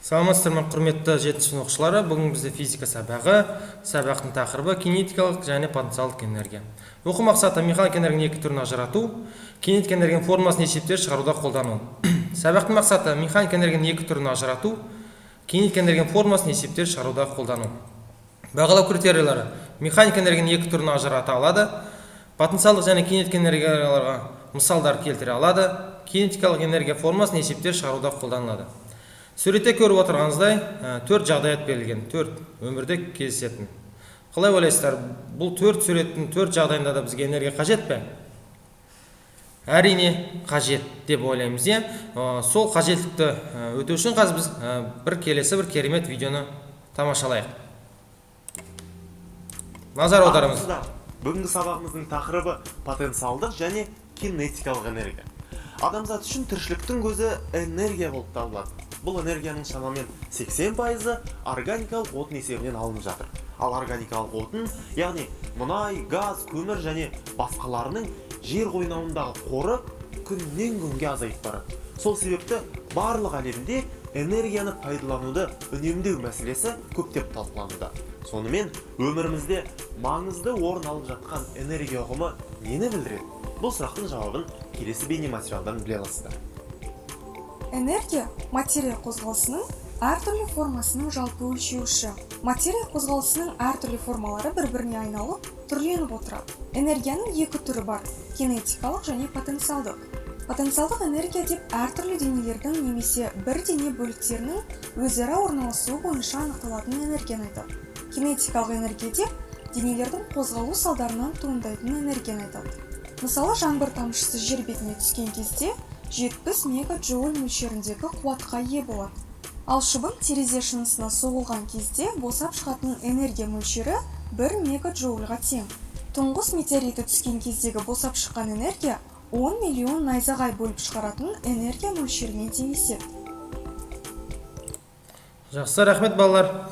Саламатсыздар ма, құрметті 7 сынып оқушылары. Бүгін бізде физика сабағы. Сабақтың тақырыбы кинетикалық және потенциалдық энергия. Оқу мақсаты механик энергияның екі түрін ажырату, кинетик энергияның формуласын есептеп шығаруда қолдану. Сабақтың мақсаты механик энергияның екі түрін ажырату, кинетик энергияның формуласын есептеп шығаруда қолдану. Бағалау критериялары: механик энергияның екі түрін ажырата алады, потенциалдық және кинетик энергияларға мысалдар келтіре алады, кинетикалық энергия формуласын есептеп шығаруда қолданылады. Суретте көріп отырғаныңыздай, 4 жағдаят берілген, 4 өмірде кездесетін. Қалай ойлайсыздар, бұл 4 суреттің 4 жағдайында да бізге энергия қажет пе? Әрине қажет деп ойлаймыз. Сол қажеттікті өтеу үшін қазір біз бір керемет видеоны тамашалайық. Назар аударыңыз. Бүгінгі сабағымыздың тақырыбы потенциалдық және кинетикалық энергия. Адамзат үшін тіршіліктің көзі энергия болып табылады. Бұл энергияның шамамен 80% органикалық отын есебінен алынып жатыр. Ал органикалық отын, яғни мұнай, газ, көмір және басқаларының жер қойнауындағы қоры күннен күнге азайып барады. Сол себепті барлық әлемде энергияны пайдалануды үнемдеу мәселесі көптеп талқылануда. Сонымен өмірімізде маңызды орын алып жатқан энергия ұғымы нені білдіреді? Бұл сұрақтың жауабын келесі бейнематериалдан біле аласыздар. Энергия материя қозғалысының әртүрлі формасының жалпы өлшеуіші. Материя қозғалысының әртүрлі формалары бір-біріне айналып, түрленіп отырады. Энергияның екі түрі бар: кинетикалық және потенциалдық. Потенциалдық энергия деп әртүрлі денелердің немесе бір дене бөліктерінің өзара орналасуы бойынша анықталатын энергияны айтады. Кинетикалық энергия деп денелердің қозғалу салдарынан туындайтын энергияны айтады. Мысалы, жаңбыр тамшысы жер бетіне түскен кезде 70 мегаджоуль мөлшеріндегі қуатқа ие болады. Ал шыбын терезе шынысына соғылған кезде босап шығатын энергия мөлшері 1 мегаджоульға тең. Тұңғыс метеориті түскен кездегі босап шыққан энергия 10 миллион найзағай бөліп шығаратын энергия мөлшеріне теңеседі. Жақсы, рахмет балалар.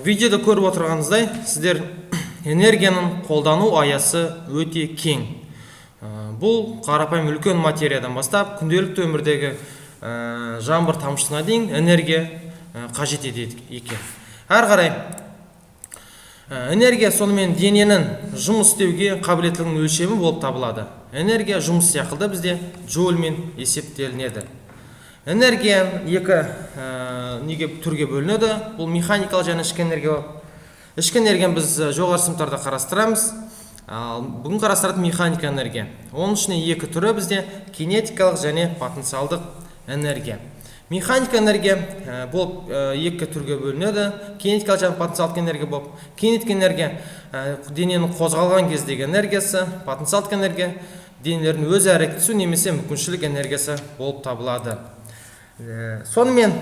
Видеода көріп отырғаныңыздай, сіздер энергияның қолдану аясы өте кең. Бұл қарапайым үлкен материядан бастап күнделікті өмірдегі жаңбыр тамшысына дейін энергия қажет етеді екен. Әрі қарай энергия сонымен дененің жұмыс істеуге қабілеттілігінің өлшемі болып табылады. Энергия жұмыс сияқты бізде джоульмен есептелінеді. Энергия екі түрге бөлінеді. Бұл механикалық және ішкі энергия. Ішкі энергияны біз жоғары сыныптарда қарастырамыз. Бүгін қарастыратын механика энергия. Оның ішіне екі түрі бізде: кинетикалық және потенциалдық энергия. Механика энергия болып екі түрге бөлінеді. Кинетикалық және потенциалдық энергия болып. Кинетик энергия дененің қозғалған кездегі энергиясы, потенциалдық энергия денелердің өзі әрекет ету немесе мүмкіншілік энергиясы болып табылады. Сонымен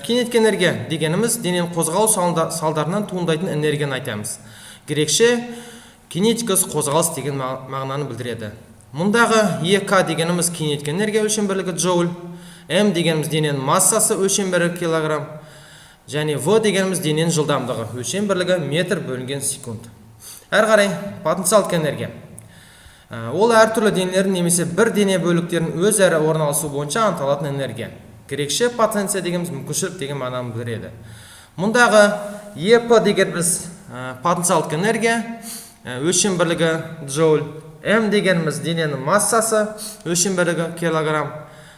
кинетик энергия дегеніміз дененің қозғалу салдарынан туындайтын энергияны айтамыз. Грекше кинетикос қозғалыс деген мағынаны білдіреді. Мұндағы ЕК дегеніміз кинетик энергия өлшем бірлігі джоуль, М дегеніміз дененің массасы өлшем бірлігі килограмм, және В дегеніміз дененің жылдамдығы өлшем бірлігі метр бөлінген секунд. Әрі қарай потенциалдық энергия. Ол әртүрлі денелердің немесе бір дене бөліктерінің өзара орналасу бойынша анықталатын энергия. Грекше потенция дегеніміз мүмкіншілік деген мағынаны білдіреді. Мұндағы ЕП дегеніміз потенциалдық энергия өлшем бірлігі джоуль, М дегеніміз дененің массасы өлшем бірлігі килограмм,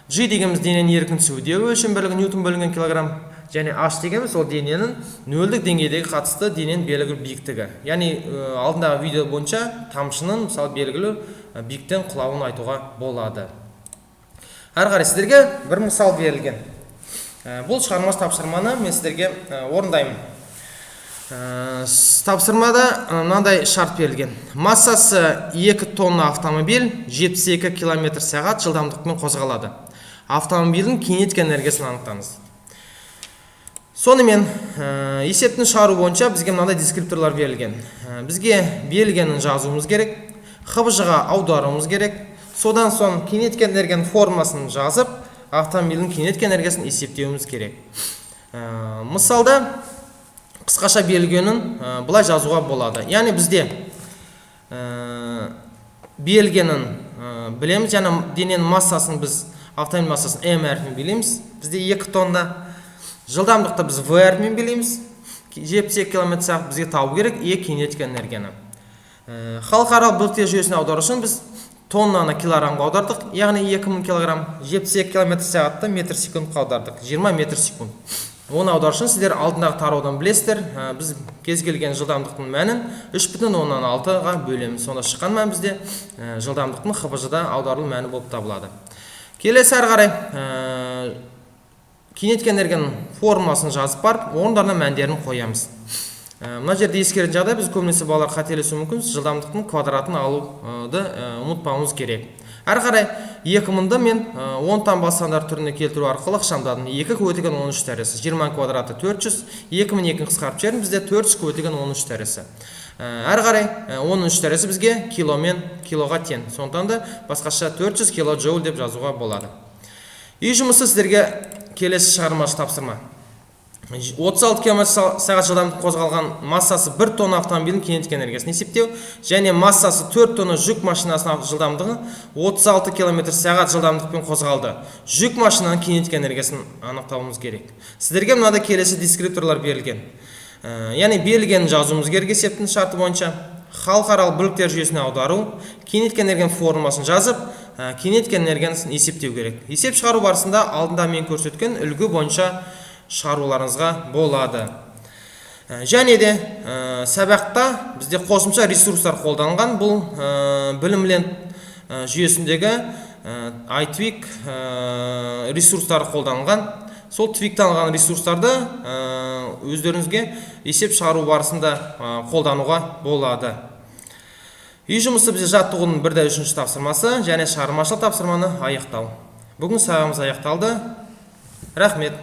G дегеніміз дененің еркін түсуіндегі өлшем бірлігі ньютон бөлінген килограмм, және H дегеніміз ол дененің нөлдік деңгейдегі қатысты дененің белгілі биіктігі. Яғни алдындағы видео бойынша тамшының мысалы белгілі биіктен құлауын айтуға болады. Әрі қарай сіздерге бір мысал берілген. Бұл шығармаш тапсырманы мен сіздерге орындаймын. Тапсырмада мынандай шарт берілген: массасы 2 тонна автомобиль 72 км/сағат жылдамдықпен қозғалады. Автомобильдің кинетик энергиясын анықтаңыз. Сонымен есептің шығару бойынша бізге мынандай дескрипторлар берілген. Бізге берілгенін жазуымыз керек, ХБЖ-ға аударуымыз керек. Содан соң кинетик энергияның формасын жазып, автомобильдің кинетик энергиясын есептеуіміз керек. Мысалда қысқаша берілгенін былай жазуға болады. Яғни бізде берілгенін білеміз, және дененің массасын біз автомобиль массасын М әрпімен білеміз. Бізде 2 тонна. Жылдамдықты біз VR мен белгілейміз. 72 км/сағат бізге табу керек кинетика энергияны. Халықаралық бүліктер жүйесіне аудару үшін біз тоннаны килограммға аудардық, яғни 2000 кг 72 км/сағатты метр секундқа аудардық, 20 метр секунд. Оны аудару үшін сіздер алдындағы тараудан білесіздер, біз кез келген жылдамдықтың мәнін 3,6-ға бөлеміз. Сонда шыққан мән бізде жылдамдықтың ХБЖ-да аударылу мәні болып табылады. Келесі әрі қарай кинетика энергияның формуласын жазып барып, орындарына мәндерін қоямыз. Мына жерде ескеретін жағдай, біз көбінесе балалар қателесуі мүмкін, жылдамдықтың квадратын алуды ұмытпауымыз керек. Әрі қарай 2000-ды мен 10-тан бассандар түріне келтіру арқылы ықшамдадым. 2 көбейтілген 13 дәресі, 20 квадраты 400, 2000-2 қысқарып жібердім, бізде 400 көбейтілген 13 дәресі. Әрі қарай 13 дәресі бізге кило мен килоға тең. Сондықтан да басқаша 400 килоджоуль деп жазуға болады. Үй жұмысы сіздерге келесі шығармашы тапсырма. 36 км/сағат жылдамдық қозғалған массасы 1 тонна автомобилдің кинетика энергиясын есептеу және массасы 4 тонна жүк машинасының жылдамдығы 36 км/сағат жылдамдықпен қозғалды. Жүк машинаның кинетика энергиясын анықтауымыз керек. Сіздерге мынада келесі дескрипторлар берілген. Яғни берілгенін жазуымыз керек есептің шарты бойынша. Халықаралық бүліктер жүйесіне аудару, кинетика энергияның формуласын жазып, кинетика энергиясын есептеу керек. Есеп шығару барысында алдында мен көрсеткен үлгі бойынша шығаруларыңызға болады. Және де сабақта бізде қосымша ресурстар қолданған. Бұл білімлен жүйесіндегі iTwig ресурстары қолданған. Сол твикталған ресурстарды өздеріңізге есеп шығару барысында қолдануға болады. Үй жұмысы бізде жаттығудың 1-3 тапсырмасы және шығармашылық тапсырманы аяқтау. Бүгін сабағымыз аяқталды. Рахмет.